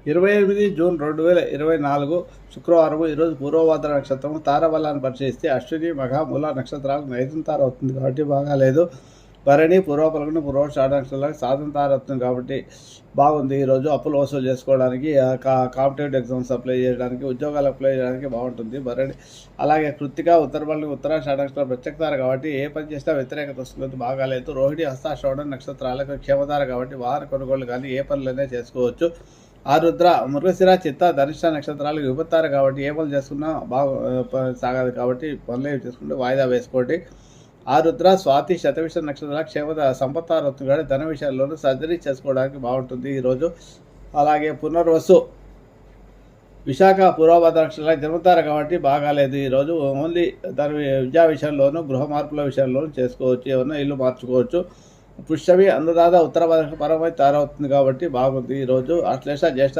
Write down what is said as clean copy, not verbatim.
28 June 2024 శుక్రవారం. ఈరోజు పూర్వభద్ర నక్షత్రం తారాబలాన్ని పరిశీలిస్తే అశ్విని, మఘ, మూల నక్షత్రాలకు నైతం తార అవుతుంది కాబట్టి బాగాలేదు. భరణి, పూర్వ పలకని, పూర్వషాఢ నక్షత్రాలకు సాధన తార అవుతుంది కాబట్టి బాగుంది. ఈరోజు అప్పులు వసూలు చేసుకోవడానికి, కాంపిటేటివ్ ఎగ్జామ్స్ అప్లై చేయడానికి, ఉద్యోగాలు అప్లై చేయడానికి బాగుంటుంది. భరణి అలాగే కృత్తిక, ఉత్తరపల్లి, ఉత్తరాషాఢ నక్షత్రం ప్రత్యక్షతార కాబట్టి ఏ పని చేసినా వ్యతిరేకత వస్తుంది, బాగాలేదు. రోహిణి, హస్త, శ్రవణ నక్షత్రాలకు క్షేమతార కాబట్టి వాహన కొనుగోలు కానీ ఏ పనులైనా చేసుకోవచ్చు. ఆరుద్ర, మృగశిర, చిత్త, ధనిష్ట నక్షత్రాలకు విపత్తారు కాబట్టి ఏ పనులు చేసుకున్నా సాగదు కాబట్టి పనులు చేసుకుంటే వాయిదా వేసుకోండి. ఆరుద్ర, స్వాతి, శతవిష నక్షత్రాలకు క్షేమ సంపత్తారు అవుతుంది కాబట్టి ధన విషయాల్లోనూ సర్జరీ చేసుకోవడానికి బాగుంటుంది ఈరోజు. అలాగే పునర్వసు, విశాఖ, పూర్వభద్ర నక్షత్రాలకు జన్మతారు కాబట్టి బాగాలేదు ఈరోజు. ఓన్లీ దాని విద్యా విషయంలోనూ గృహ మార్పుల విషయంలోనూ చేసుకోవచ్చు, ఏమన్నా ఇల్లు మార్చుకోవచ్చు. పుష్యమి, అన్నదాత, ఉత్తర పరమై తారవుతుంది కాబట్టి బాగుంది ఈరోజు. అశ్లేష, జ్యేష్ఠ